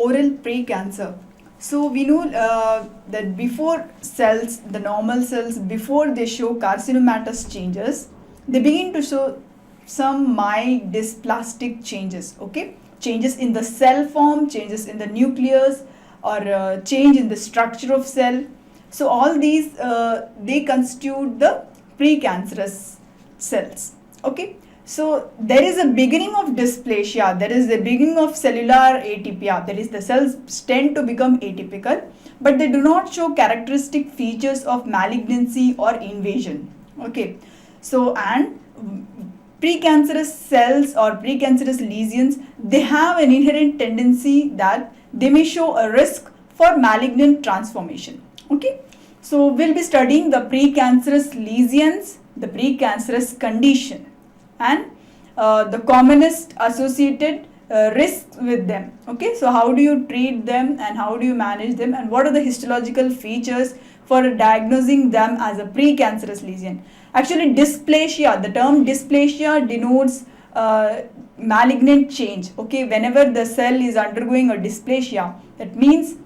oral pre-cancer. So we know that before cells, the normal cells, before they show carcinomatous changes, they begin to show some mild dysplastic changes, okay? Changes in the cell form, changes in the nucleus, or change in the structure of cell. So all these, they constitute the precancerous cells, okay? So there is a beginning of dysplasia, there is the beginning of cellular atypia, that is the cells tend to become atypical, but they do not show characteristic features of malignancy or invasion, okay? So, and precancerous cells or precancerous lesions, they have an inherent tendency that they may show a risk for malignant transformation, okay? So we'll be studying the precancerous lesions, the precancerous condition, and the commonest associated risks with them, okay? So how do you treat them and how do you manage them, and what are the histological features for diagnosing them as a precancerous lesion? Actually, dysplasia, the term dysplasia denotes malignant change, okay? Whenever the cell is undergoing a dysplasia, that means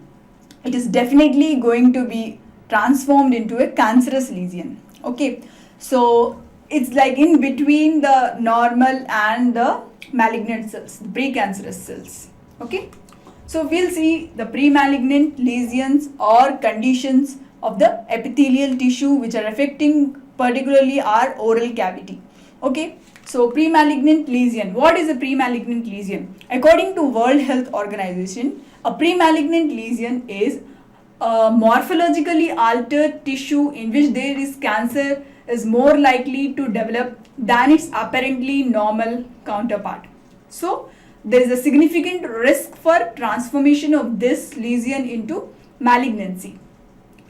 it is definitely going to be transformed into a cancerous lesion, okay? So it's like in between the normal and the malignant cells, the precancerous cells, okay? So we'll see the pre-malignant lesions or conditions of the epithelial tissue which are affecting particularly our oral cavity, okay? So pre-malignant lesion, what is a pre-malignant lesion? According to World Health Organization, a pre-malignant lesion is a morphologically altered tissue in which there is cancer is more likely to develop than its apparently normal counterpart. So there is a significant risk for transformation of this lesion into malignancy.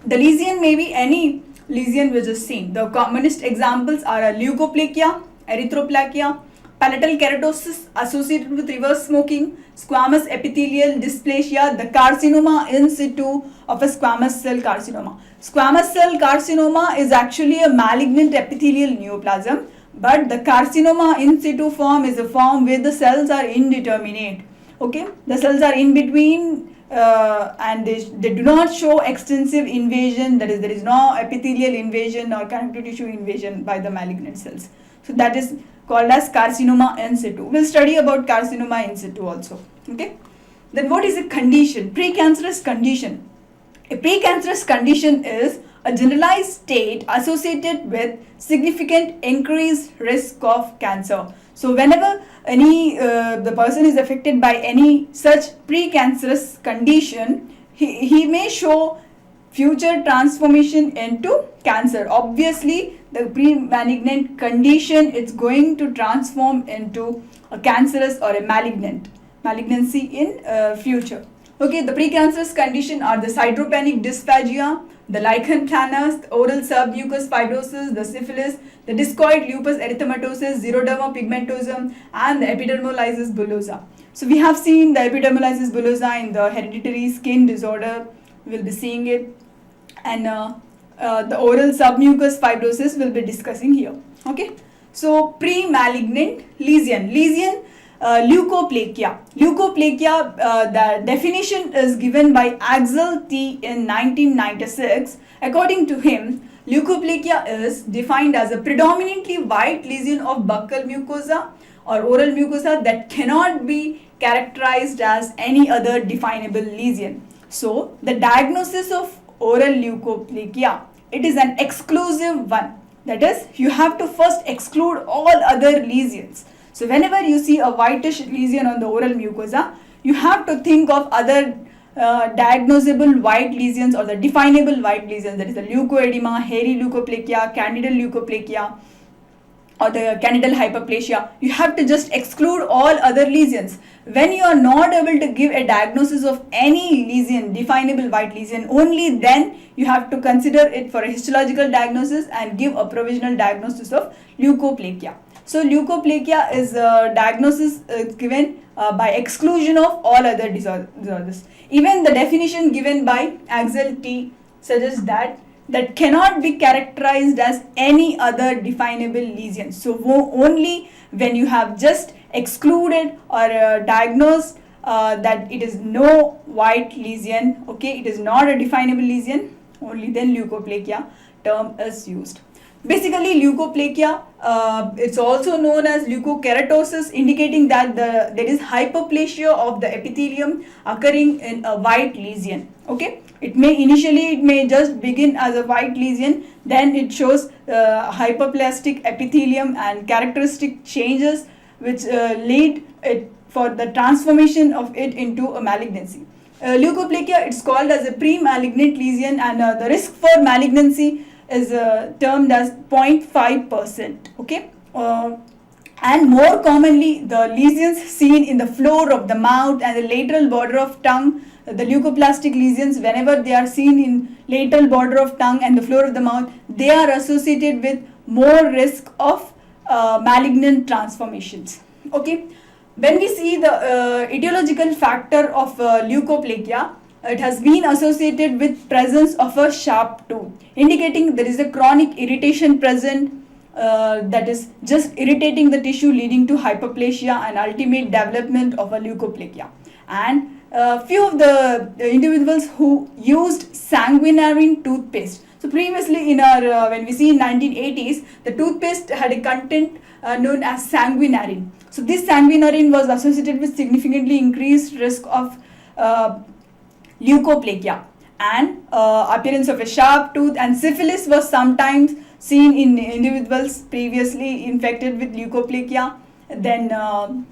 The lesion may be any lesion which is seen. The commonest examples are leukoplakia, erythroplakia, palatal keratosis associated with reverse smoking, squamous epithelial dysplasia, the carcinoma in situ of a squamous cell carcinoma. Squamous cell carcinoma is actually a malignant epithelial neoplasm, but the carcinoma in situ form is a form where the cells are indeterminate, okay? The cells are in between and they do not show extensive invasion, that is, there is no epithelial invasion or connective tissue invasion by the malignant cells. So that is called as carcinoma in situ. We'll study about carcinoma in situ also, okay? Then what is a condition? Precancerous condition. A precancerous condition is a generalized state associated with significant increased risk of cancer. So whenever the person is affected by any such precancerous condition, he may show future transformation into cancer. Obviously, the pre-malignant condition, it's going to transform into a cancerous or a malignancy in future. Okay, the precancerous condition are the cytopenic dysphagia, the lichen planus, the oral submucous fibrosis, the syphilis, the discoid lupus erythematosus, xeroderma pigmentosum, and the epidermolysis bullosa. So we have seen the epidermolysis bullosa in the hereditary skin disorder. We will be seeing it, and the oral submucous fibrosis will be discussing here. Okay, so pre-malignant lesion. Leukoplakia. The definition is given by Axel T in 1996. According to him, leukoplakia is defined as a predominantly white lesion of buccal mucosa or oral mucosa that cannot be characterized as any other definable lesion. So, the diagnosis of oral leukoplakia, it is an exclusive one. That is, you have to first exclude all other lesions. So whenever you see a whitish lesion on the oral mucosa, you have to think of other diagnosable white lesions or the definable white lesions, that is the leukoedema, hairy leukoplakia, candidal leukoplakia, or the candidal hyperplasia. You have to just exclude all other lesions. When you are not able to give a diagnosis of any lesion, definable white lesion, only then you have to consider it for a histological diagnosis and give a provisional diagnosis of leukoplakia. So leukoplakia is a diagnosis given by exclusion of all other disorders. Even the definition given by Axel T suggests that cannot be characterized as any other definable lesion. So only when you have just excluded or diagnosed that it is no white lesion, okay, it is not a definable lesion, only then leukoplakia term is used. Basically, leukoplakia, it's also known as leukokeratosis, indicating that there is hyperplasia of the epithelium occurring in a white lesion. Okay, it may just begin as a white lesion, then it shows hyperplastic epithelium and characteristic changes which lead it for the transformation of it into a malignancy. Leukoplakia, it's called as a pre-malignant lesion, and the risk for malignancy is termed as 0.5%. Okay, and more commonly the lesions seen in the floor of the mouth and the lateral border of tongue, the leukoplastic lesions, whenever they are seen in lateral border of tongue and the floor of the mouth, they are associated with more risk of malignant transformations. Okay, when we see the etiological factor of leukoplakia, it has been associated with presence of a sharp tooth, indicating there is a chronic irritation present, that is just irritating the tissue, leading to hyperplasia and ultimate development of a leukoplakia. And few of the individuals who used sanguinarine toothpaste. So previously in our when we see in 1980s, the toothpaste had a content known as sanguinarine. So this sanguinarine was associated with significantly increased risk of leukoplakia, and appearance of a sharp tooth, and syphilis was sometimes seen in individuals previously infected with leukoplakia. Then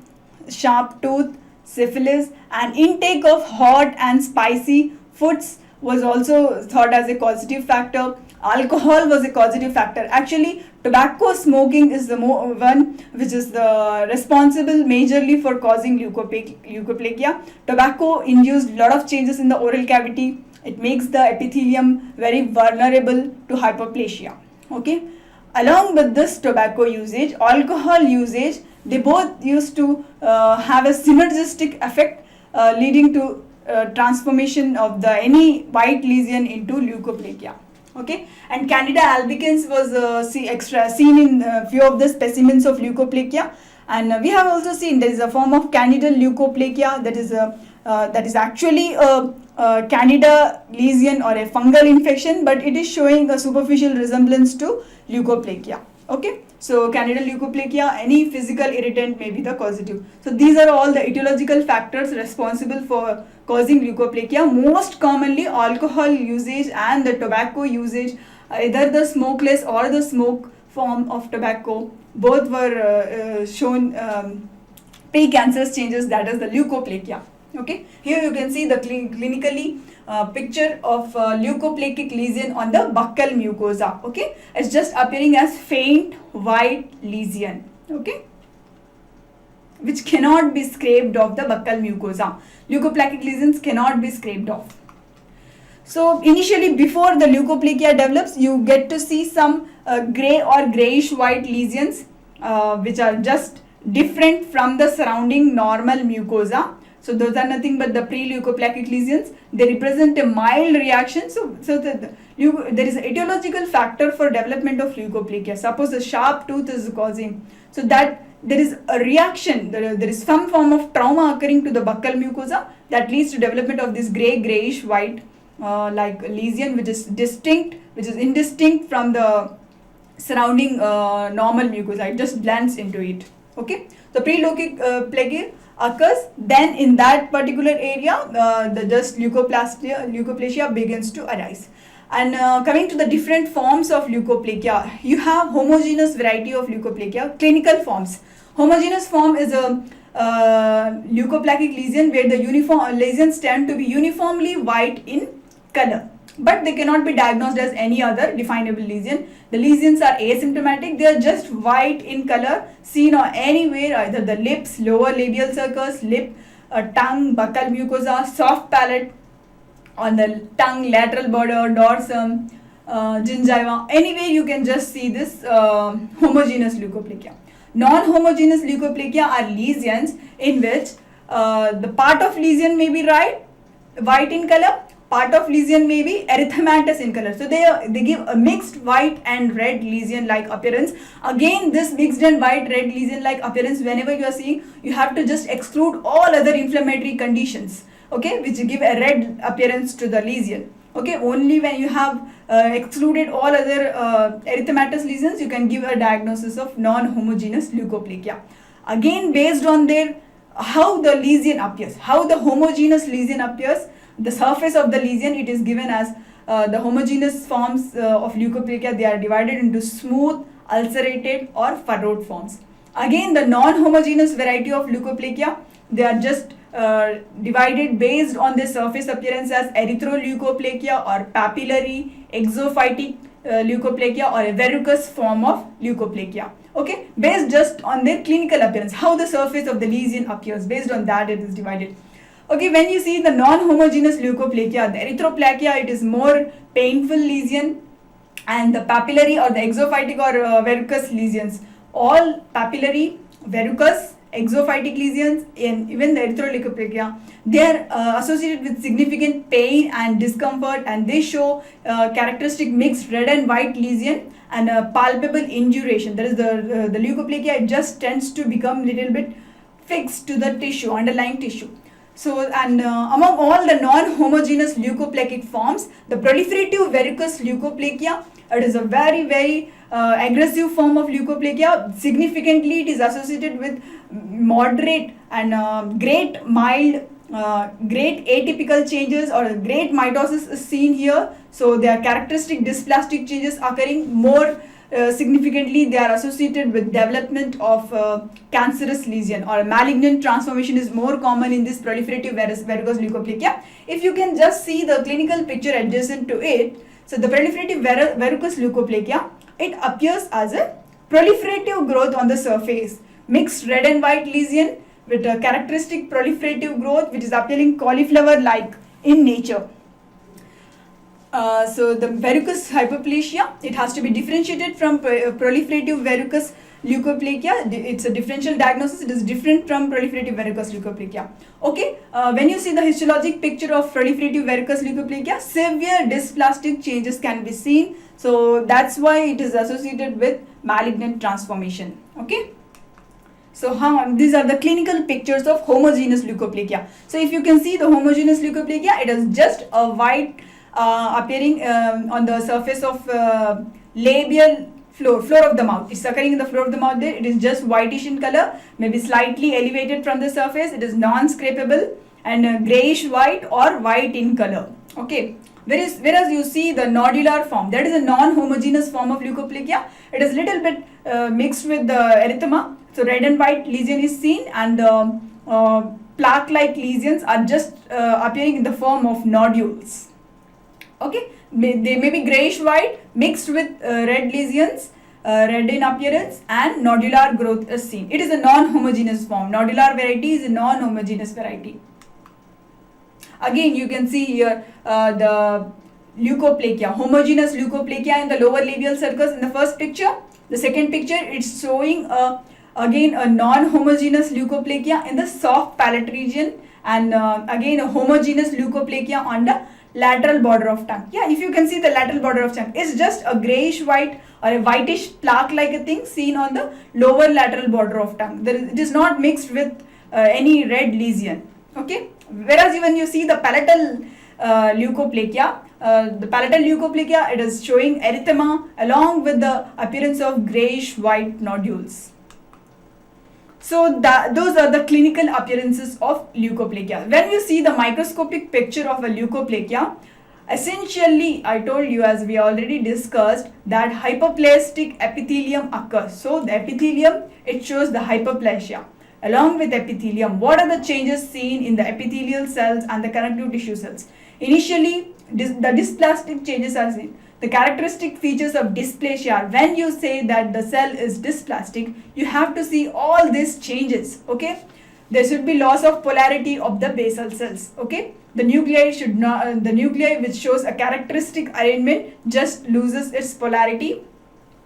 sharp tooth, syphilis, and intake of hot and spicy foods was also thought as a causative factor. Alcohol was a causative factor. Actually, tobacco smoking is the one which is the responsible majorly for causing leukoplakia. Tobacco induced a lot of changes in the oral cavity. It makes the epithelium very vulnerable to hyperplasia. Okay, along with this tobacco usage, alcohol usage, they both used to have a synergistic effect, leading to transformation of the any white lesion into leukoplakia. Okay, and Candida albicans was seen in few of the specimens of leukoplakia, and we have also seen there is a form of candidal leukoplakia that is actually a candida lesion or a fungal infection, but it is showing a superficial resemblance to leukoplakia. Okay, so candidal leukoplakia, any physical irritant may be the causative. So these are all the etiological factors responsible for causing leukoplakia. Most commonly alcohol usage and the tobacco usage, either the smokeless or the smoke form of tobacco, both were shown precancerous changes, that is the leukoplakia. Okay, here you can see the clinically picture of leukoplakic lesion on the buccal mucosa. Okay, it's just appearing as faint white lesion. Okay, which cannot be scraped off the buccal mucosa. Leukoplakic lesions cannot be scraped off. So initially, before the leukoplakia develops, you get to see some grey or greyish white lesions which are just different from the surrounding normal mucosa. So those are nothing but the pre-leukoplakic lesions. They represent a mild reaction. So there is an etiological factor for development of leukoplakia. Suppose a sharp tooth is causing, so that there is a reaction, there is some form of trauma occurring to the buccal mucosa that leads to development of this greyish white like lesion, which is indistinct from the surrounding normal mucosa. It just blends into it. Okay, the pre-leukoplakia occurs, then in that particular area the just leukoplasia begins to arise. And coming to the different forms of leukoplakia, you have homogeneous variety of leukoplakia, clinical forms. Homogeneous form is a leukoplakic lesion where the lesions tend to be uniformly white in color, but they cannot be diagnosed as any other definable lesion. The lesions are asymptomatic, they are just white in color, seen on anywhere, either the lips, lower labial sulcus, lip, tongue, buccal mucosa, soft palate, on the tongue, lateral border, dorsum, gingiva, anywhere you can just see this homogeneous leukoplakia. Non-homogeneous leukoplakia are lesions in which the part of lesion may be white in color, part of lesion may be erythematous in color. So they give a mixed white and red lesion like appearance. Again, this mixed and white red lesion like appearance, whenever you are seeing, you have to just exclude all other inflammatory conditions, okay, which give a red appearance to the lesion. Okay, only when you have excluded all other erythematous lesions, you can give a diagnosis of non-homogeneous leukoplakia. Again, based on their how the lesion appears, how the homogeneous lesion appears, the surface of the lesion, it is given as the homogeneous forms of leukoplakia. They are divided into smooth, ulcerated or furrowed forms. Again, the non-homogeneous variety of leukoplakia, they are just divided based on their surface appearance as erythroleukoplakia or papillary exophytic leukoplakia or a verrucous form of leukoplakia. Okay, based just on their clinical appearance, how the surface of the lesion appears, based on that it is divided. Okay, when you see the non-homogeneous leukoplakia, the erythroplakia, it is more painful lesion, and the papillary or the exophytic or verrucous lesions, all papillary, verrucous, exophytic lesions, and even the erythroleukoplakia, they are associated with significant pain and discomfort, and they show characteristic mixed red and white lesion and a palpable induration. That is the leukoplakia, it just tends to become little bit fixed to the tissue, underlying tissue. So, and among all the non-homogeneous leukoplakic forms, the proliferative verrucous leukoplakia, it is a very aggressive form of leukoplakia. Significantly, it is associated with moderate and great mild, great atypical changes or great mitosis is seen here. So, there are characteristic dysplastic changes occurring more. Significantly, they are associated with development of cancerous lesion or malignant transformation is more common in this proliferative verrucous leukoplakia. If you can just see the clinical picture adjacent to it, so the proliferative verrucous leukoplakia, it appears as a proliferative growth on the surface, mixed red and white lesion with a characteristic proliferative growth which is appearing cauliflower-like in nature. So the verrucous hyperplasia, it has to be differentiated from proliferative verrucous leukoplakia. It's a differential diagnosis. It is different from proliferative verrucous leukoplakia. Okay, when you see the histologic picture of proliferative verrucous leukoplakia, severe dysplastic changes can be seen. So that's why it is associated with malignant transformation. Okay. So these are the clinical pictures of homogeneous leukoplakia. So if you can see the homogeneous leukoplakia, it is just a white appearing on the surface of labial floor of the mouth. It's occurring in the floor of the mouth there. It is just whitish in color, maybe slightly elevated from the surface. It is non-scrapable and grayish white or white in color. Okay. Whereas you see the nodular form, that is a non-homogeneous form of leukoplakia. It is little bit mixed with the erythema. So red and white lesion is seen, and plaque-like lesions are just appearing in the form of nodules. Okay, they may be grayish white mixed with red lesions, red in appearance, and nodular growth is seen. It is a non-homogeneous form. Nodular variety is a non-homogeneous variety. Again, you can see here the leukoplakia, homogeneous leukoplakia in the lower labial sulcus in the first picture. The second picture, it's showing again a non-homogeneous leukoplakia in the soft palate region, and again a homogeneous leukoplakia on the lateral border of tongue. Yeah, if you can see the lateral border of tongue, it's just a grayish white or a whitish plaque like a thing seen on the lower lateral border of tongue. It is not mixed with any red lesion. Okay, whereas when you see the palatal leukoplakia, it is showing erythema along with the appearance of grayish white nodules. So those are the clinical appearances of leukoplakia. When you see the microscopic picture of a leukoplakia, essentially I told you, as we already discussed, that hyperplastic epithelium occurs. So the epithelium, it shows the hyperplasia. Along with epithelium, what are the changes seen in the epithelial cells and the connective tissue cells? Initially, the dysplastic changes are seen. The characteristic features of dysplasia, when you say that the cell is dysplastic, you have to see all these changes. Okay, there should be loss of polarity of the basal cells. Okay, the nuclei should not, the nuclei which shows a characteristic arrangement just loses its polarity.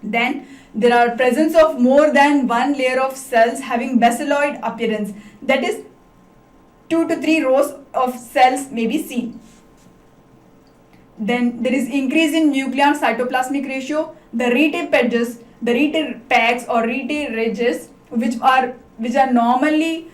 Then there are presence of more than one layer of cells having basiloid appearance, that is 2 to 3 rows of cells may be seen. Then there is increase in nuclear cytoplasmic ratio. The rete edges, the rete pegs or rete ridges, which are normally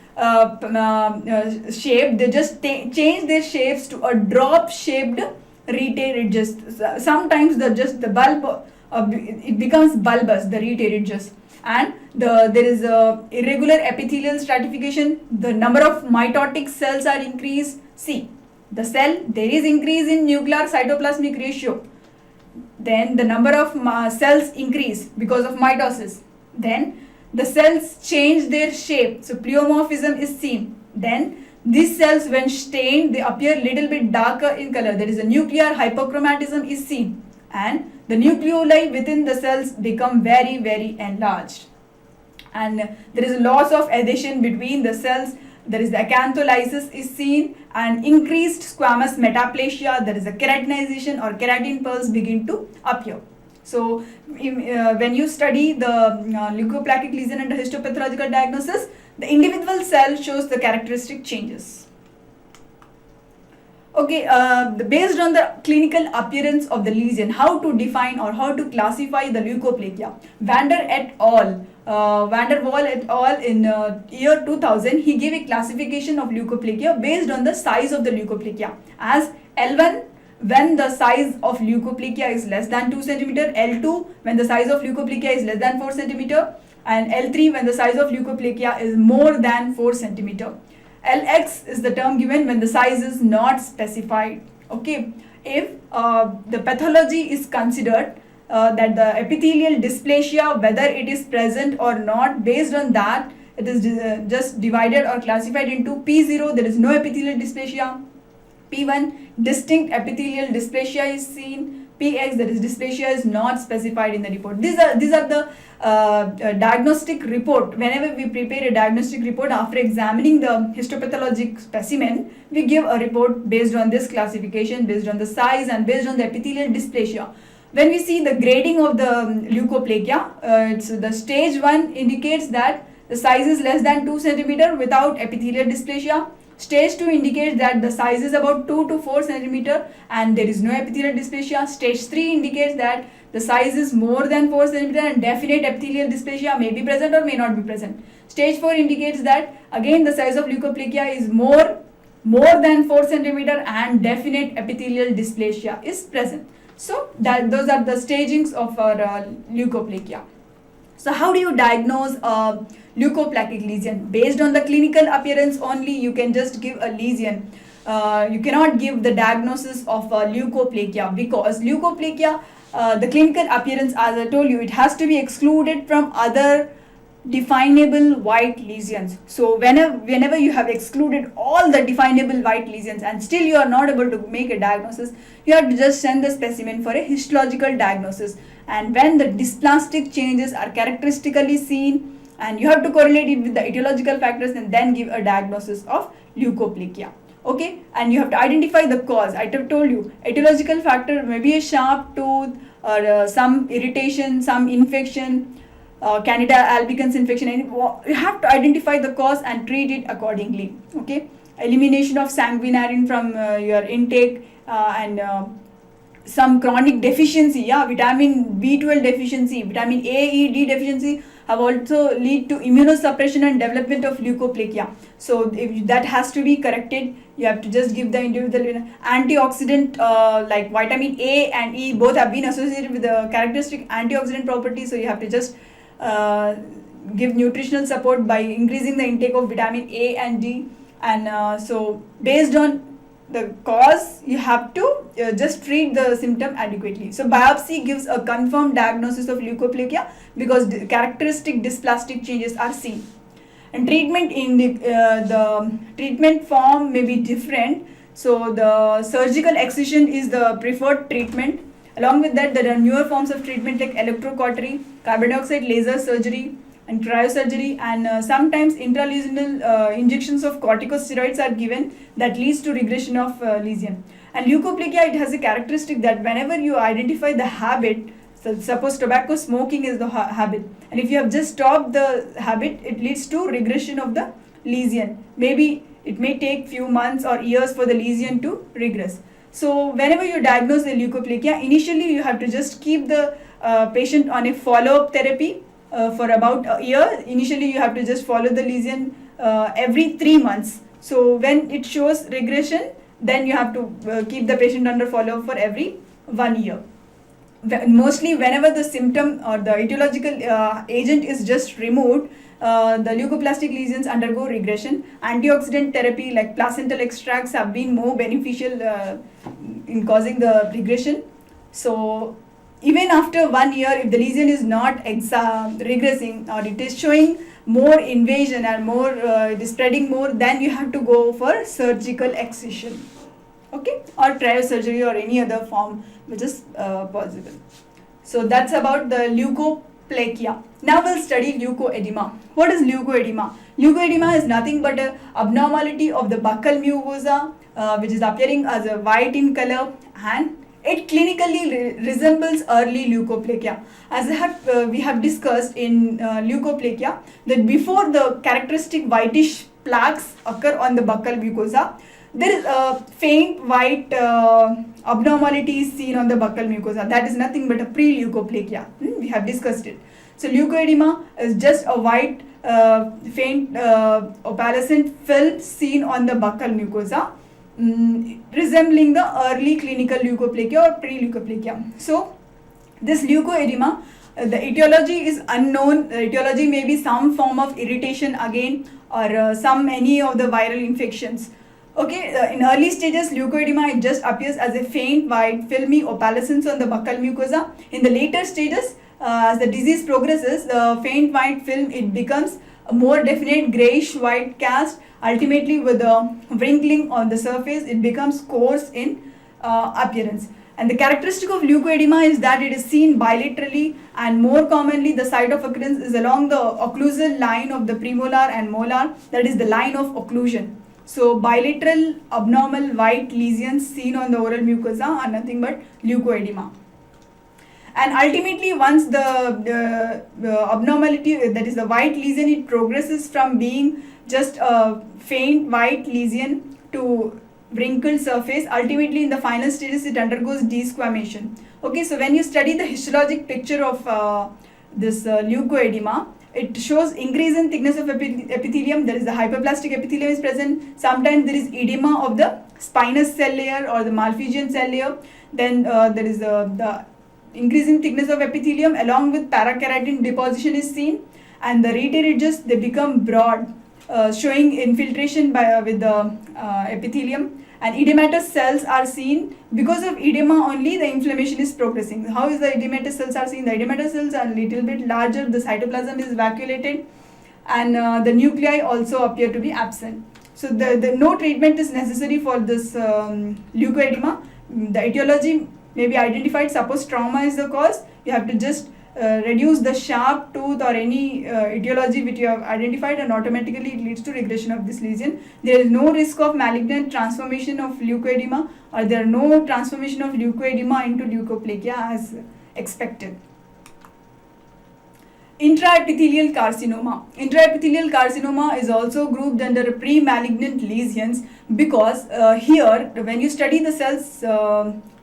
shaped, they just change their shapes to a drop shaped rete ridges. Sometimes the bulb it becomes bulbous, the rete ridges. And there is a irregular epithelial stratification. The number of mitotic cells are increased. See, the cell, there is increase in nuclear cytoplasmic ratio. Then the number of cells increase because of mitosis. Then the cells change their shape, so pleomorphism is seen. Then these cells, when stained, they appear little bit darker in color. There is a nuclear hypochromatism is seen, and the nucleoli within the cells become very, very enlarged. And there is a loss of adhesion between the cells. There is the acantholysis is seen, and increased squamous metaplasia. There is a keratinization or keratin pearls begin to appear. So when you study the leukoplakic lesion under histopathological diagnosis, the individual cell shows the characteristic changes. Okay, based on the clinical appearance of the lesion, how to define or how to classify the leukoplakia? Van der Waal et al. In year 2000, he gave a classification of leukoplakia based on the size of the leukoplakia as L1 when the size of leukoplakia is less than 2 cm, L2 when the size of leukoplakia is less than 4 cm, and L3 when the size of leukoplakia is more than 4 cm. Lx is the term given when the size is not specified. Okay, if the pathology is considered that the epithelial dysplasia, whether it is present or not, based on that it is just divided or classified into P0, there is no epithelial dysplasia. P1, distinct epithelial dysplasia is seen. Px, that is dysplasia is not specified in the report. These are the diagnostic report. Whenever we prepare a diagnostic report after examining the histopathologic specimen, we give a report based on this classification, based on the size and based on the epithelial dysplasia. When we see the grading of the leukoplakia, it's the stage 1 indicates that the size is less than 2 cm without epithelial dysplasia. Stage 2 indicates that the size is about 2 to 4 cm and there is no epithelial dysplasia. Stage 3 indicates that the size is more than 4 cm and definite epithelial dysplasia may be present or may not be present. Stage 4 indicates that again the size of leukoplakia is more than 4 cm and definite epithelial dysplasia is present. So those are the stagings of our leukoplakia. So how do you diagnose a leukoplakic lesion? Based on the clinical appearance only, you can just give a lesion. You cannot give the diagnosis of leukoplakia because leukoplakia, the clinical appearance, as I told you, it has to be excluded from other definable white lesions. So whenever you have excluded all the definable white lesions and still you are not able to make a diagnosis, you have to just send the specimen for a histological diagnosis. And when the dysplastic changes are characteristically seen, and you have to correlate it with the etiological factors and then give a diagnosis of leukoplakia. Okay, and you have to identify the cause. I have told you, etiological factor may be a sharp tooth or some irritation, some infection, Candida albicans infection, and you have to identify the cause and treat it accordingly. Okay, elimination of sanguinarine from your intake and some chronic deficiency, vitamin B12 deficiency, vitamin A, E, D deficiency have also lead to immunosuppression and development of leukoplakia. So if that has to be corrected, you have to just give the individual antioxidant like vitamin A and E both have been associated with the characteristic antioxidant properties. So you have to just give nutritional support by increasing the intake of vitamin A and D. And so based on the cause, you have to just treat the symptom adequately. So biopsy gives a confirmed diagnosis of leukoplakia because the characteristic dysplastic changes are seen. And treatment in the treatment form may be different. So the surgical excision is the preferred treatment. Along with that, there are newer forms of treatment like electrocautery, carbon dioxide laser surgery, and cryosurgery, and sometimes intralesional injections of corticosteroids are given that leads to regression of lesion. And leukoplakia, it has a characteristic that whenever you identify the habit, so suppose tobacco smoking is the habit, and if you have just stopped the habit, it leads to regression of the lesion. Maybe it may take few months or years for the lesion to regress. So whenever you diagnose the leukoplakia, initially you have to just keep the patient on a follow-up therapy for about a year. Initially you have to just follow the lesion every 3 months. So when it shows regression, then you have to keep the patient under follow-up for every 1 year. Mostly whenever the symptom or the etiological agent is just removed, the leukoplastic lesions undergo regression. Antioxidant therapy like placental extracts have been more beneficial in causing the regression. So even after 1 year, if the lesion is not regressing or it is showing more invasion and more it is spreading more, then you have to go for surgical excision, okay, or cryosurgery or any other form which is possible. So that's about the leukoplakia. Now we'll study leukoedema. What is leukoedema? Leukoedema is nothing but an abnormality of the buccal mucosa which is appearing as a white in color, and it clinically resembles early leukoplakia. As we have discussed in leukoplakia, that before the characteristic whitish plaques occur on the buccal mucosa, there is a faint white abnormality seen on the buccal mucosa. That is nothing but a pre-leukoplakia. We have discussed it. So leukoedema is just a white faint opalescent film seen on the buccal mucosa, resembling the early clinical leukoplakia or pre-leukoplakia. So this leukoedema, the etiology is unknown. The etiology may be some form of irritation again, or any of the viral infections. Okay, in early stages, leukoedema, it just appears as a faint white filmy opalescence on the buccal mucosa. In the later stages, as the disease progresses, the faint white film, it becomes a more definite grayish white cast. Ultimately, with the wrinkling on the surface, it becomes coarse in appearance. And the characteristic of leukoedema is that it is seen bilaterally, and more commonly the site of occurrence is along the occlusal line of the premolar and molar, that is the line of occlusion. So bilateral abnormal white lesions seen on the oral mucosa are nothing but leukoedema. And ultimately, once the abnormality, that is the white lesion, it progresses from being just a faint white lesion to wrinkled surface. Ultimately, in the final stages, it undergoes desquamation. Okay, so when you study the histologic picture of this leukoedema, it shows increase in thickness of epithelium. There is the hyperplastic epithelium is present. Sometimes there is edema of the spinous cell layer or the Malpighian cell layer. Then there is the increase in thickness of epithelium along with parakeratin deposition is seen, and the rete ridges, they become broad, showing infiltration with the epithelium, and edematous cells are seen. Because of edema only, the inflammation is progressing. How is the edematous cells are seen? The edematous cells are a little bit larger, the cytoplasm is vacuolated, and the nuclei also appear to be absent. So the no treatment is necessary for this leukoedema. The etiology may be identified. Suppose trauma is the cause, you have to just reduce the sharp tooth or any etiology which you have identified, and automatically it leads to regression of this lesion. There is no risk of malignant transformation of leukoedema, or there are no transformation of leukoedema into leukoplakia as expected. Intraepithelial carcinoma. Intraepithelial carcinoma is also grouped under pre-malignant lesions because here when you study the cells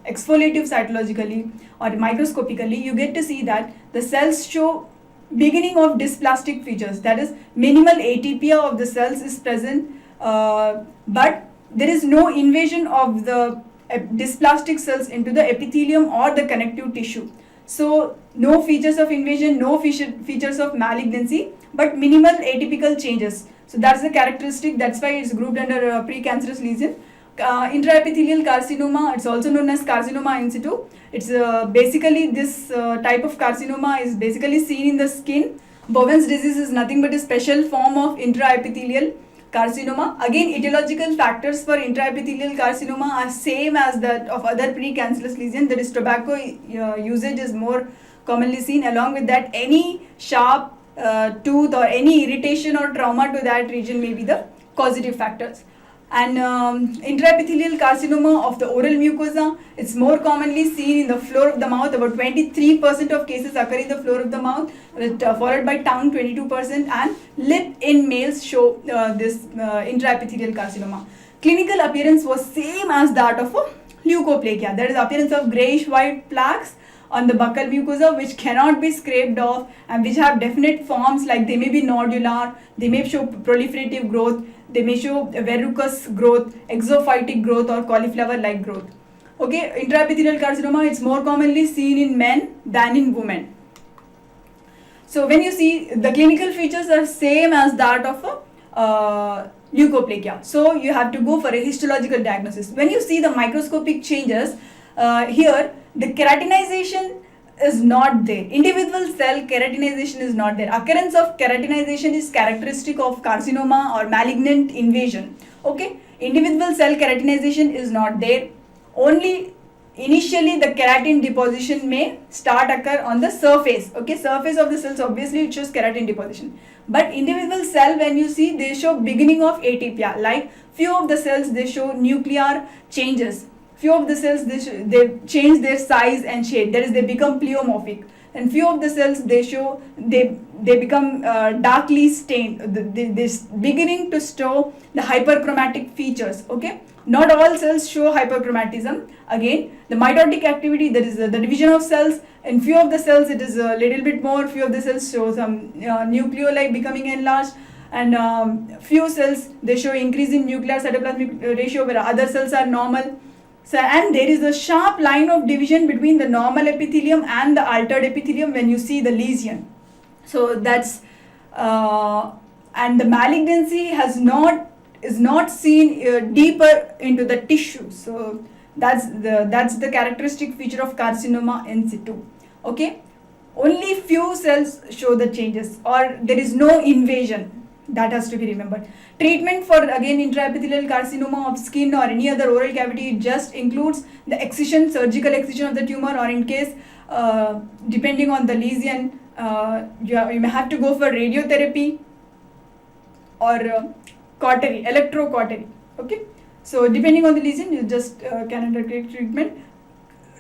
exfoliative cytologically or microscopically, you get to see that the cells show beginning of dysplastic features, that is minimal atypia of the cells is present, but there is no invasion of the dysplastic cells into the epithelium or the connective tissue. So no features of invasion, no features of malignancy, but minimal atypical changes. So that's the characteristic, that's why it's grouped under a precancerous lesion. Intraepithelial carcinoma, it's also known as carcinoma in situ. It's basically this type of carcinoma is basically seen in the skin. Bowen's disease is nothing but a special form of intraepithelial carcinoma. Again, etiological factors for intraepithelial carcinoma are same as that of other precancerous lesions. That is, tobacco usage is more commonly seen. Along with that, any sharp tooth or any irritation or trauma to that region may be the causative factors. And intraepithelial carcinoma of the oral mucosa, it's more commonly seen in the floor of the mouth. About 23% of cases occur in the floor of the mouth, followed by tongue 22%, and lip in males show this intraepithelial carcinoma. Clinical appearance was same as that of a leukoplakia. There is appearance of grayish white plaques on the buccal mucosa which cannot be scraped off and which have definite forms, like they may be nodular, they may show proliferative growth, they may show verrucous growth, exophytic growth, or cauliflower-like growth. Okay, intraepithelial carcinoma, it's more commonly seen in men than in women. So when you see, the clinical features are same as that of a leukoplakia. So you have to go for a histological diagnosis. When you see the microscopic changes, here the keratinization is not there. Individual cell keratinization is not there. Occurrence of keratinization is characteristic of carcinoma or malignant invasion. Okay, individual cell keratinization is not there. Only initially the keratin deposition may start occur on the surface. Okay, surface of the cells, obviously it shows keratin deposition. But individual cell, when you see, they show beginning of atypia. Like few of the cells, they show nuclear changes. Few of the cells, they change their size and shape. That is, they become pleomorphic. And few of the cells, they become darkly stained. They beginning to show the hyperchromatic features. Okay, not all cells show hyperchromatism. Again, the mitotic activity, that is the division of cells. In few of the cells, it is a little bit more. Few of the cells show some nucleoli becoming enlarged. And few cells, they show increase in nuclear cytoplasmic ratio, where other cells are normal. So, and there is a sharp line of division between the normal epithelium and the altered epithelium when you see the lesion. So that's and the malignancy is not seen deeper into the tissue. So that's the characteristic feature of carcinoma in situ. Okay, only few cells show the changes, or there is no invasion. That has to be remembered. Treatment for, again, intraepithelial carcinoma of skin or any other oral cavity, it just includes the excision, surgical excision of the tumor, or in case, depending on the lesion, you may have to go for radiotherapy or cautery, electrocautery. Okay, so depending on the lesion, you just can undertake treatment.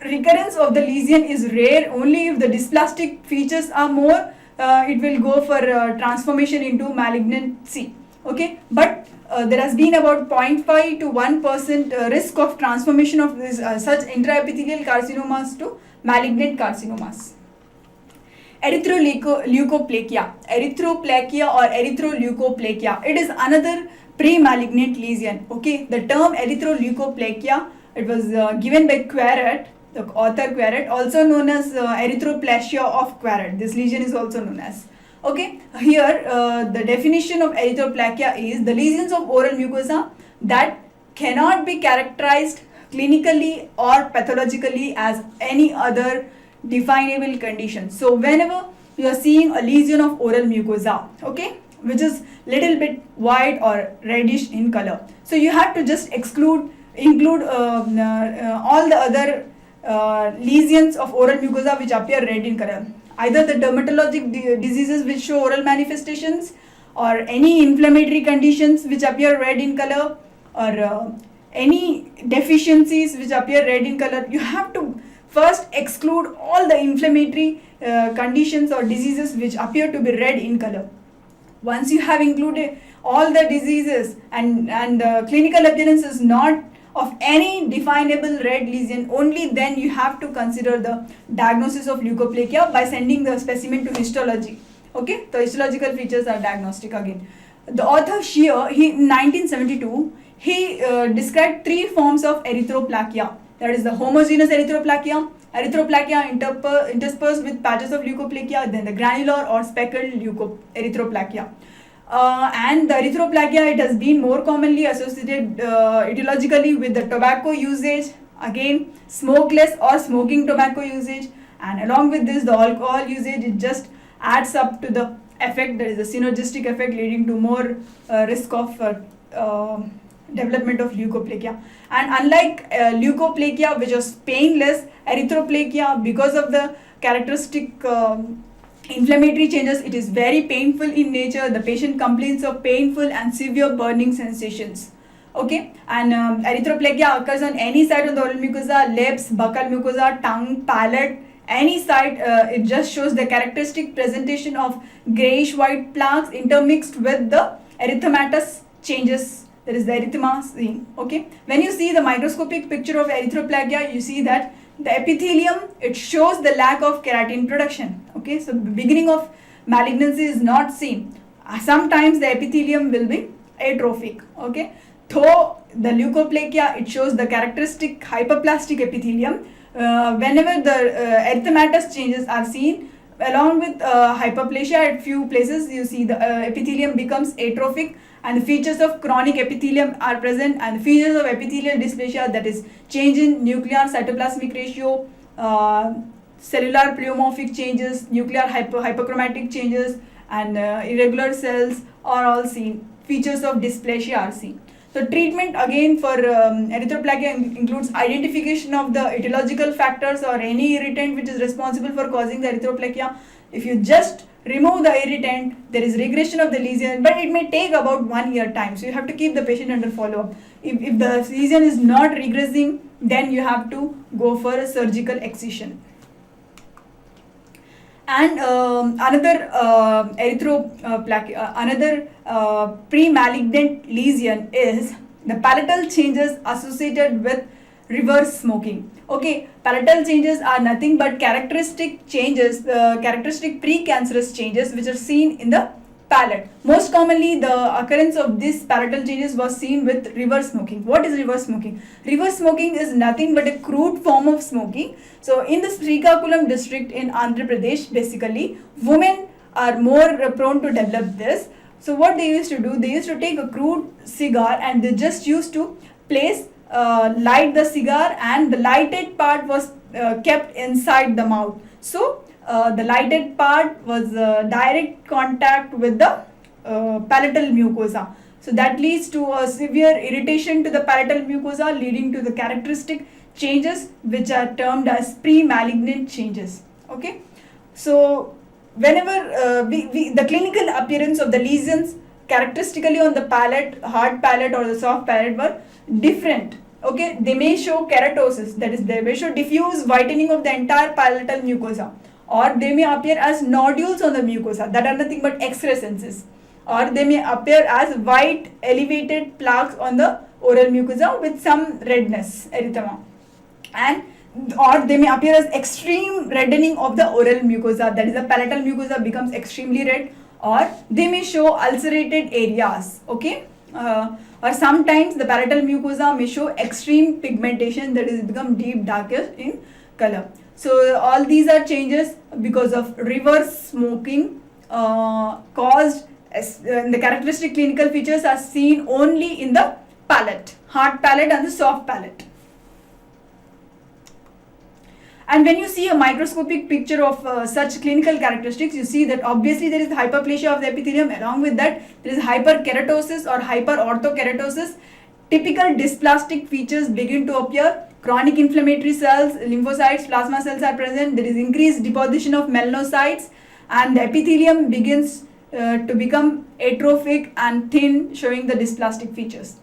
Recurrence of the lesion is rare. Only if the dysplastic features are more, it will go for transformation into malignancy. Okay, but there has been about 0.5 to 1% risk of transformation of this such intraepithelial carcinomas to malignant carcinomas. Erythroleukoplakia or erythroleukoplakia, it is another pre-malignant lesion. Okay, the term erythroleukoplakia, it was given by Querret, the author Querret, also known as erythroplasia of Querret. This lesion is also known as. Okay, here the definition of erythroplakia is the lesions of oral mucosa that cannot be characterized clinically or pathologically as any other definable condition. So whenever you are seeing a lesion of oral mucosa, okay, which is little bit white or reddish in color, so you have to just include all the other lesions of oral mucosa which appear red in color. Either the dermatologic diseases which show oral manifestations, or any inflammatory conditions which appear red in color, or any deficiencies which appear red in color. You have to first exclude all the inflammatory conditions or diseases which appear to be red in color. Once you have included all the diseases and the clinical appearance is not of any definable red lesion, only then you have to consider the diagnosis of leukoplakia by sending the specimen to histology. Okay, the histological features are diagnostic again. The author Shear, in 1972, he described 3 forms of erythroplakia. That is the homogeneous erythroplakia, interspersed with patches of leukoplakia, then the granular or speckled erythroplakia. And the erythroplakia, it has been more commonly associated etiologically with the tobacco usage, again smokeless or smoking tobacco usage, and along with this the alcohol usage, it just adds up to the effect, that is the synergistic effect, leading to more risk of development of leukoplakia. And unlike leukoplakia, which was painless, erythroplakia, because of the characteristic inflammatory changes, it is very painful in nature. The patient complains of painful and severe burning sensations. Okay, and erythroplakia occurs on any side of the oral mucosa, lips, buccal mucosa, tongue, palate, any side. It just shows the characteristic presentation of grayish white plaques intermixed with the erythematous changes There is the erythema seen. Okay, when you see the microscopic picture of erythroplakia, you see that the epithelium, it shows the lack of keratin production. Okay, so beginning of malignancy is not seen. Sometimes the epithelium will be atrophic. Okay, though the leukoplakia, it shows the characteristic hyperplastic epithelium. Whenever the erythematous changes are seen, along with hyperplasia at few places, you see the epithelium becomes atrophic, and the features of chronic epithelium are present, and the features of epithelial dysplasia, that is change in nuclear cytoplasmic ratio, cellular pleomorphic changes, nuclear hyperchromatic changes, and irregular cells are all seen. Features of dysplasia are seen. So treatment again for erythroplakia includes identification of the etiological factors or any irritant which is responsible for causing the erythroplakia. If you just remove the irritant, there is regression of the lesion, but it may take about 1 year time. So you have to keep the patient under follow-up. If the lesion is not regressing, then you have to go for a surgical excision. And another another pre-malignant lesion is the palatal changes associated with reverse smoking. Okay, palatal changes are nothing but characteristic changes, characteristic precancerous changes which are seen in the palate. Most commonly, the occurrence of these palatal changes was seen with reverse smoking. What is reverse smoking? Reverse smoking is nothing but a crude form of smoking. So, in the Srikakulam district in Andhra Pradesh, basically, women are more prone to develop this. So, what they used to do, they used to take a crude cigar and they just used to light the cigar, and the lighted part was kept inside the mouth. So, the lighted part was direct contact with the palatal mucosa. So that leads to a severe irritation to the palatal mucosa, leading to the characteristic changes which are termed as pre-malignant changes. Okay, so whenever the clinical appearance of the lesions characteristically on the palate, hard palate or the soft palate were different. Okay, they may show keratosis, that is, they may show diffuse whitening of the entire palatal mucosa, or they may appear as nodules on the mucosa that are nothing but excrescences, or they may appear as white elevated plaques on the oral mucosa with some redness, erythema, and or they may appear as extreme reddening of the oral mucosa, that is, the palatal mucosa becomes extremely red, or they may show ulcerated areas. Okay, or sometimes the palatal mucosa may show extreme pigmentation, that is, become deep darkish in color. So all these are changes because of reverse smoking caused. The characteristic clinical features are seen only in the palate, hard palate and the soft palate. And when you see a microscopic picture of such clinical characteristics, you see that obviously there is hyperplasia of the epithelium. Along with that, there is hyperkeratosis or hyperorthokeratosis. Typical dysplastic features begin to appear. Chronic inflammatory cells, lymphocytes, plasma cells are present. There is increased deposition of melanocytes, and the epithelium begins to become atrophic and thin, showing the dysplastic features.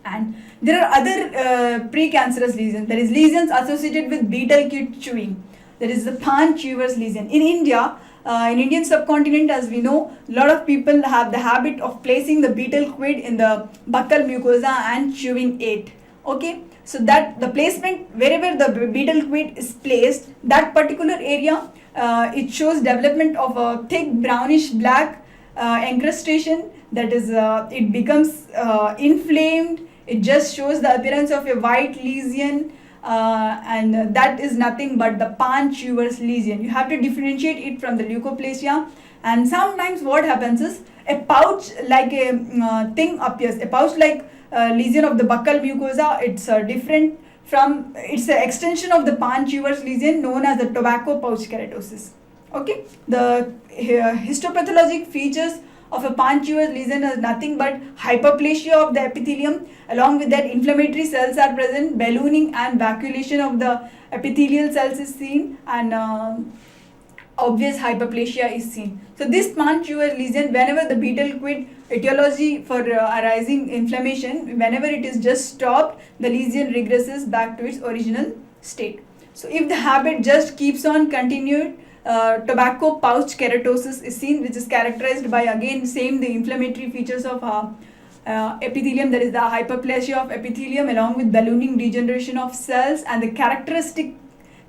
And there are other precancerous lesions. There is lesions associated with betel quid chewing. There is the Pan Chewer's lesion. In India, in Indian subcontinent, as we know, a lot of people have the habit of placing the betel quid in the buccal mucosa and chewing it. Okay, so that the placement wherever the betel quid is placed, that particular area, it shows development of a thick brownish black encrustation. That is, it becomes inflamed. It just shows the appearance of a white lesion, and that is nothing but the Pan Chewer's lesion. You have to differentiate it from the leukoplasia. And sometimes what happens is a pouch like a thing appears, a pouch like lesion of the buccal mucosa. It's different from, it's an extension of the Pan Chewer's lesion known as the tobacco pouch keratosis. Okay, the histopathologic features of a Pan Chewer's lesion is nothing but hyperplasia of the epithelium. Along with that, inflammatory cells are present, ballooning and vacuolation of the epithelial cells is seen, and obvious hyperplasia is seen. So this Pan Chewer's lesion, whenever the betel quid etiology for arising inflammation, whenever it is just stopped, the lesion regresses back to its original state. So if the habit just keeps on continued, tobacco pouch keratosis is seen, which is characterized by again same the inflammatory features of epithelium, that is the hyperplasia of epithelium along with ballooning degeneration of cells and the characteristic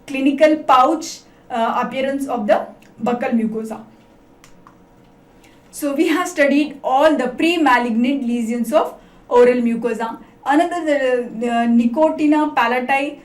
clinical pouch appearance of the buccal mucosa. So we have studied all the pre-malignant lesions of oral mucosa. Another, the Nicotina palati,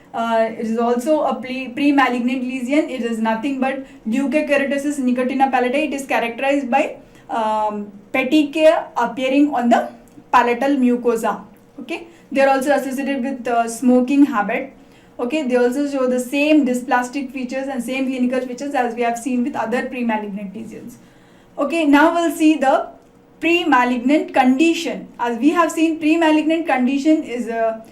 it is also a pre-malignant lesion. It is nothing but leukokeratosis nicotina palati. It is characterized by petechiae appearing on the palatal mucosa. Okay, they are also associated with smoking habit. Okay, they also show the same dysplastic features and same clinical features as we have seen with other pre-malignant lesions. Okay, now we'll see the pre-malignant condition. As we have seen, pre-malignant condition is a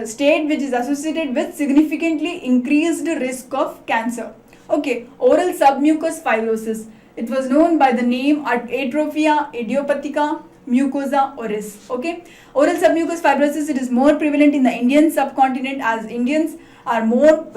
state which is associated with significantly increased risk of cancer. Okay, oral submucous fibrosis. It was known by the name Atrophia idiopathica mucosa oris. Okay, oral submucous fibrosis, it is more prevalent in the Indian subcontinent as Indians are more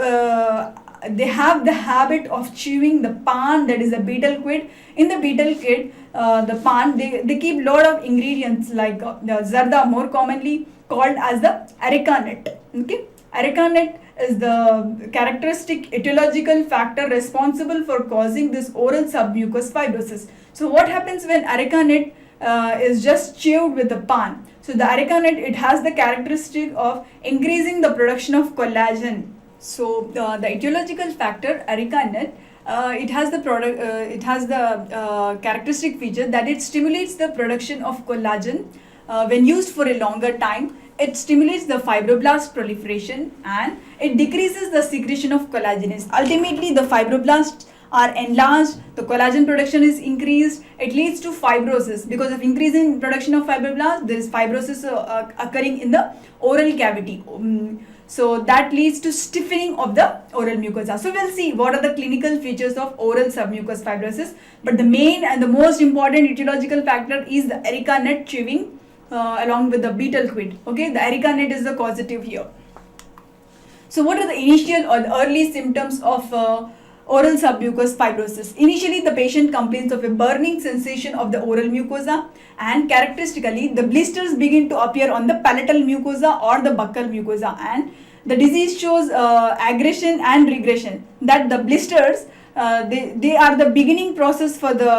they have the habit of chewing the pan, that is the betel quid. In the betel quid, the pan, they keep lot of ingredients like the zarda, more commonly called as the areca nut. Okay, areca nut is the characteristic etiological factor responsible for causing this oral submucous fibrosis. So what happens when areca nut is just chewed with the pan? So the areca nut, it has the characteristic of increasing the production of collagen. So the etiological factor areca nut, it has the characteristic feature that it stimulates the production of collagen when used for a longer time. It stimulates the fibroblast proliferation and it decreases the secretion of collagenase. Ultimately, the fibroblasts are enlarged, the collagen production is increased, it leads to fibrosis. Because of increasing production of fibroblasts, there is fibrosis occurring in the oral cavity. So that leads to stiffening of the oral mucosa. So we'll see what are the clinical features of oral submucous fibrosis. But the main and the most important etiological factor is the areca nut chewing along with the betel quid. Okay, the areca nut is the causative here. So what are the initial or the early symptoms of oral submucous fibrosis? Initially, the patient complains of a burning sensation of the oral mucosa, and characteristically, the blisters begin to appear on the palatal mucosa or the buccal mucosa, and the disease shows aggression and regression. That the blisters, they are the beginning process for the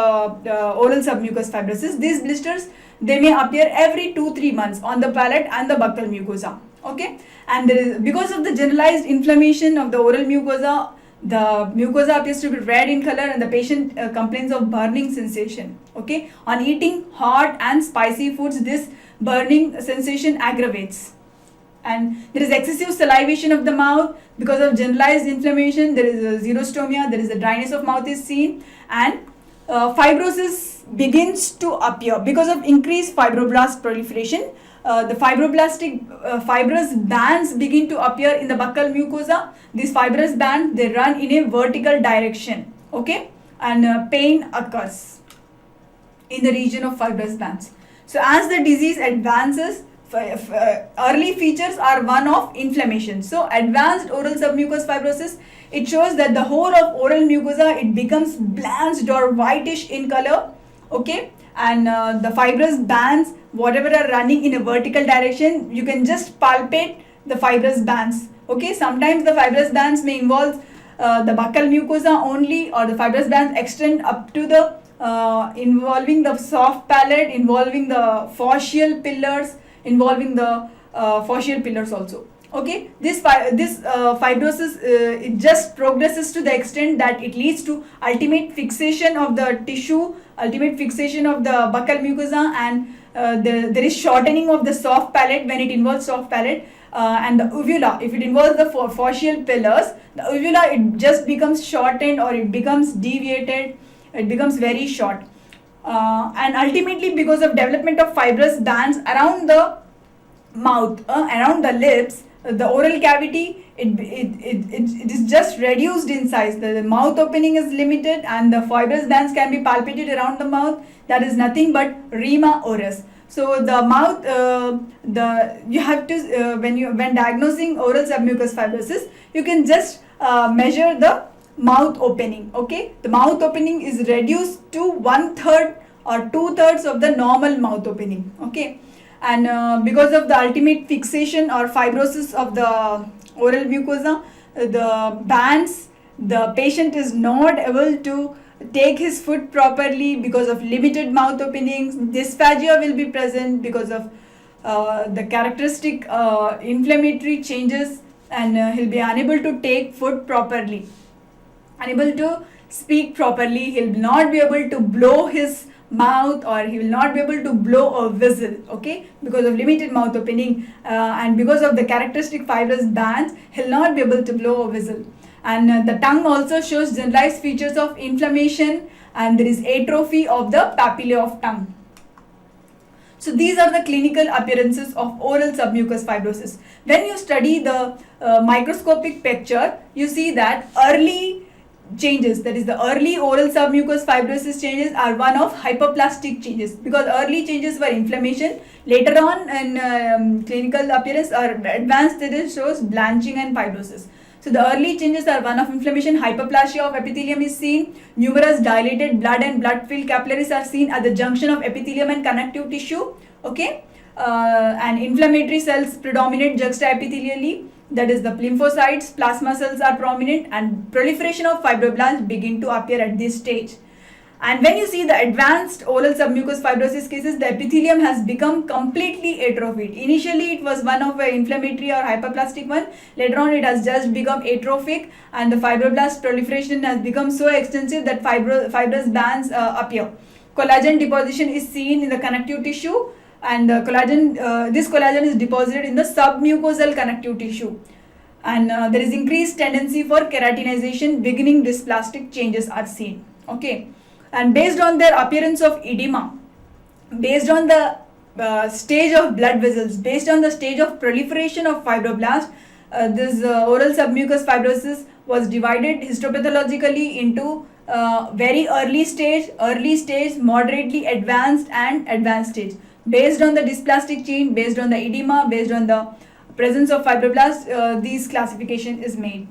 oral submucous fibrosis. These blisters, they may appear every 2-3 months on the palate and the buccal mucosa. Okay, and there is, because of the generalized inflammation of the oral mucosa, the mucosa appears to be red in color and the patient complains of burning sensation. Okay, on eating hot and spicy foods, this burning sensation aggravates. And there is excessive salivation of the mouth because of generalized inflammation. There is a xerostomia, there is a dryness of mouth is seen, and fibrosis begins to appear because of increased fibroblast proliferation. The fibroblastic fibrous bands begin to appear in the buccal mucosa. These fibrous bands, they run in a vertical direction. Okay, and pain occurs in the region of fibrous bands. So as the disease advances, early features are one of inflammation. So advanced oral submucous fibrosis, it shows that the whole of oral mucosa, it becomes blanched or whitish in color. Okay, and the fibrous bands, whatever are running in a vertical direction, you can just palpate the fibrous bands. Okay, sometimes the fibrous bands may involve the buccal mucosa only, or the fibrous bands extend up to the involving the soft palate, involving the fascial pillars, involving the fascial pillars also. Okay, this fibrosis, it just progresses to the extent that it leads to ultimate fixation of the tissue, ultimate fixation of the buccal mucosa, and there is shortening of the soft palate when it involves soft palate, and the uvula, if it involves the fascial pillars, the uvula, it just becomes shortened or it becomes deviated, it becomes very short, and ultimately because of development of fibrous bands around the mouth, around the lips, the oral cavity, it is just reduced in size. The mouth opening is limited and the fibrous bands can be palpated around the mouth. That is nothing but rima oris. So the mouth, you have to when diagnosing oral submucous fibrosis, you can just measure the mouth opening. Okay, the mouth opening is reduced to 1/3 or 2/3 of the normal mouth opening. Okay, and because of the ultimate fixation or fibrosis of the oral mucosa, the bands, the patient is not able to take his food properly because of limited mouth openings. Dysphagia will be present because of the characteristic inflammatory changes, and he'll be unable to take food properly, unable to speak properly. He'll not be able to blow his mouth, or he will not be able to blow a whistle, okay, because of limited mouth opening, and because of the characteristic fibrous bands, he'll not be able to blow a whistle. And the tongue also shows generalized features of inflammation, and there is atrophy of the papillae of tongue. So these are the clinical appearances of oral submucous fibrosis. When you study the microscopic picture, you see that early changes, that is the early oral submucous fibrosis changes, are one of hyperplastic changes, because early changes were inflammation. Later on in clinical appearance or advanced stages shows blanching and fibrosis. So the early changes are one of inflammation. Hyperplasia of epithelium is seen. Numerous dilated blood and blood-filled capillaries are seen at the junction of epithelium and connective tissue. Okay, and inflammatory cells predominate juxtaepithelially. That is, the lymphocytes, plasma cells are prominent, and proliferation of fibroblasts begin to appear at this stage. And when you see the advanced oral submucous fibrosis cases, the epithelium has become completely atrophied. Initially, it was one of an inflammatory or hyperplastic one. Later on, it has just become atrophic, and the fibroblast proliferation has become so extensive that fibrous bands appear. Collagen deposition is seen in the connective tissue, and this collagen is deposited in the submucosal connective tissue. And there is increased tendency for keratinization. Beginning dysplastic changes are seen. Okay. And based on their appearance of edema, based on the stage of blood vessels, based on the stage of proliferation of fibroblast, this oral submucous fibrosis was divided histopathologically into very early stage, moderately advanced, and advanced stage. Based on the dysplastic change, based on the edema, based on the presence of fibroblasts, this classification is made.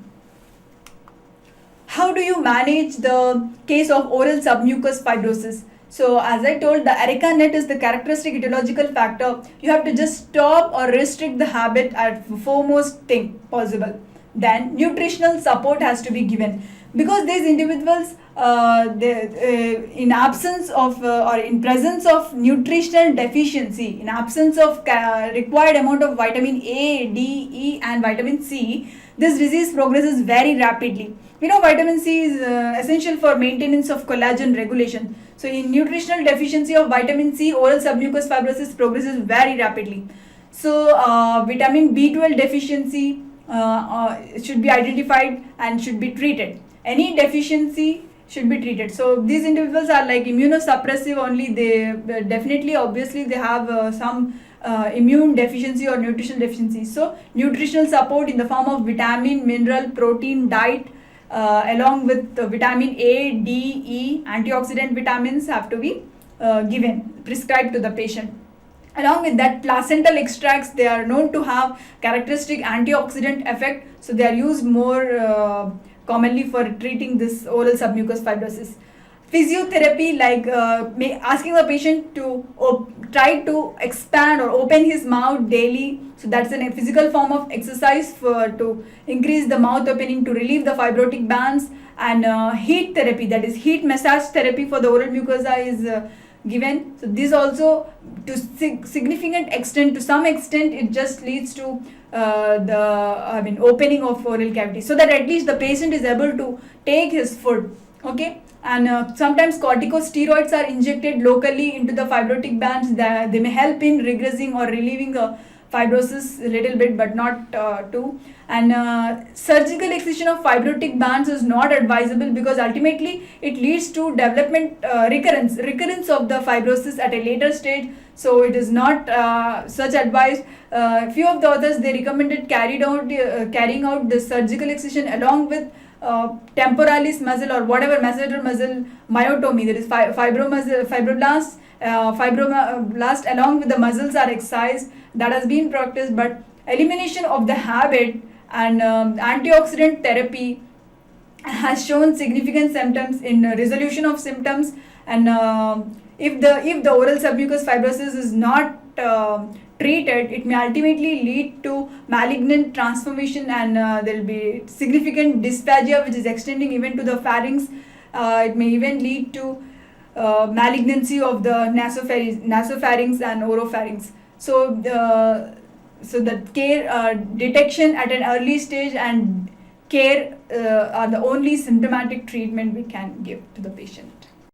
How do you manage the case of oral submucous fibrosis? So as I told, the areca nut is the characteristic etiological factor. You have to just stop or restrict the habit at foremost thing possible. Then nutritional support has to be given, because these individuals in absence of or in presence of nutritional deficiency, in absence of required amount of vitamin A, D, E and vitamin C, this disease progresses very rapidly. We know vitamin C is essential for maintenance of collagen regulation. So in nutritional deficiency of vitamin C, oral submucous fibrosis progresses very rapidly. So vitamin B12 deficiency should be identified and should be treated. Any deficiency should be treated. So these individuals are like immunosuppressive only. They definitely, obviously, they have some immune deficiency or nutritional deficiency. So nutritional support in the form of vitamin, mineral, protein, diet, along with vitamin A, D, E, antioxidant vitamins have to be given, prescribed to the patient. Along with that, placental extracts, they are known to have characteristic antioxidant effect, so they are used more commonly for treating this oral submucous fibrosis. Physiotherapy, like asking the patient to try to expand or open his mouth daily, so that's a physical form of exercise to increase the mouth opening, to relieve the fibrotic bands. And heat therapy, that is heat massage therapy for the oral mucosa is given. So this also, to significant extent, to some extent, it just leads to opening of oral cavity, so that at least the patient is able to take his food. Okay. And sometimes corticosteroids are injected locally into the fibrotic bands. They may help in regressing or relieving fibrosis a little bit, but not too. And surgical excision of fibrotic bands is not advisable, because ultimately it leads to development recurrence of the fibrosis at a later stage. So it is not such advised. Few of the authors, they recommended carrying out the surgical excision along with temporalis muscle or whatever masseter muscle myotomy, that is fibroblast along with the muscles are excised. That has been practiced, but elimination of the habit and antioxidant therapy has shown significant symptoms in resolution of symptoms. And if the oral submucous fibrosis is not treated, it may ultimately lead to malignant transformation, and there will be significant dysphagia which is extending even to the pharynx. It may even lead to malignancy of the nasopharynx and oropharynx. So so the care, detection at an early stage and care are the only symptomatic treatment we can give to the patient.